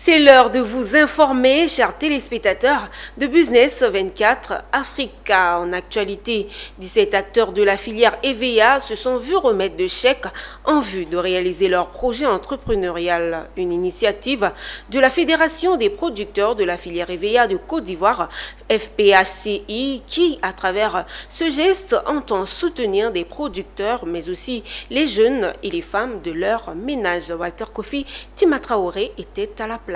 C'est l'heure de vous informer, chers téléspectateurs de Business 24 Africa. En actualité, 17 acteurs de la filière EVA se sont vus remettre de chèques en vue de réaliser leur projet entrepreneurial. Une initiative de la Fédération des producteurs de la filière EVA de Côte d'Ivoire, FPHCI, qui, à travers ce geste, entend soutenir des producteurs, mais aussi les jeunes et les femmes de leur ménage. Walter Kofi Timatraoré était à la place.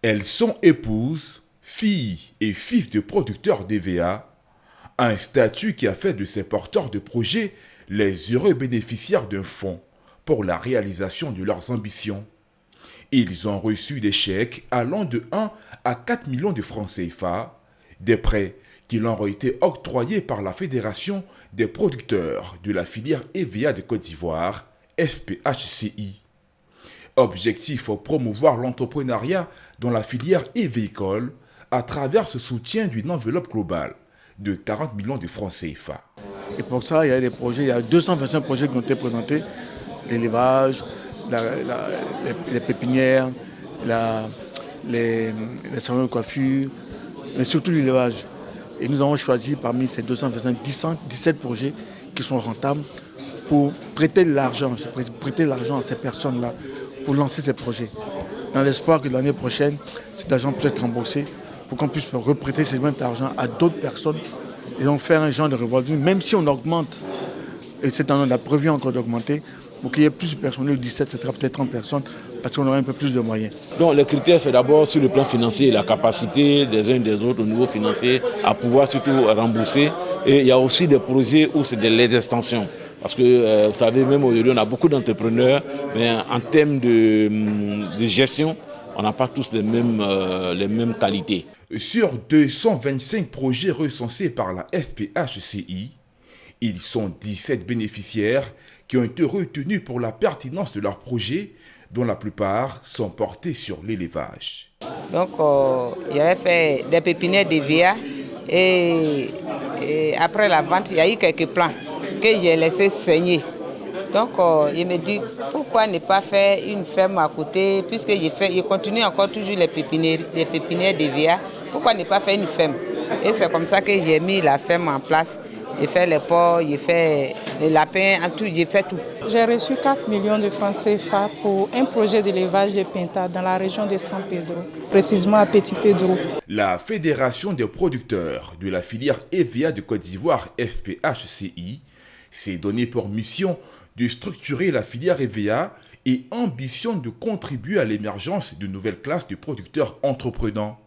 Elles sont épouses, filles et fils de producteurs d'EVA, un statut qui a fait de ces porteurs de projets les heureux bénéficiaires d'un fonds pour la réalisation de leurs ambitions. Ils ont reçu des chèques allant de 1 à 4 millions de francs CFA, des prêts qui leur ont été octroyés par la Fédération des producteurs de la filière EVA de Côte d'Ivoire, FPHCI. Objectif promouvoir l'entrepreneuriat dans la filière évéicole à travers ce soutien d'une enveloppe globale de 40 millions de francs CFA. Et pour ça, il y a des projets, il y a 225 projets qui ont été présentés, l'élevage, les pépinières, les salons de coiffure, mais surtout l'élevage. Et nous avons choisi parmi ces 225, 17 projets qui sont rentables pour prêter l'argent à ces personnes-là pour lancer ces projets, dans l'espoir que l'année prochaine, cet argent puisse être remboursé pour qu'on puisse reprêter ce même argent à d'autres personnes et donc faire un genre de revolving, même si on augmente, et cette année on a prévu encore d'augmenter, pour qu'il y ait plus de personnes, le 17, ce sera peut-être 30 personnes, parce qu'on aura un peu plus de moyens. Donc les critères, c'est d'abord sur le plan financier, la capacité des uns et des autres au niveau financier à pouvoir surtout rembourser. Et il y a aussi des projets où c'est des extensions. Parce que, vous savez, même aujourd'hui, on a beaucoup d'entrepreneurs, mais en termes de gestion, on n'a pas tous les mêmes qualités. Sur 225 projets recensés par la FPHCI, ils sont 17 bénéficiaires qui ont été retenus pour la pertinence de leurs projets, dont la plupart sont portés sur l'élevage. Donc, j'avais fait des pépinières d'EVA et après la vente, il y a eu quelques plants que j'ai laissé saigner. Donc, je me dis, pourquoi ne pas faire une ferme à côté, puisque je continue encore toujours les pépinières d'EVA, pourquoi ne pas faire une ferme? Et c'est comme ça que j'ai mis la ferme en place. J'ai fait les porcs, j'ai fait les lapins, en tout, j'ai fait tout. J'ai reçu 4 millions de francs CFA pour un projet d'élevage de pintades dans la région de San Pedro, précisément à Petit Pedro. La Fédération des producteurs de la filière EVA de Côte d'Ivoire, FPHCI, s'est donné pour mission de structurer la filière EVA et ambitionne de contribuer à l'émergence de nouvelles classes de producteurs entreprenants.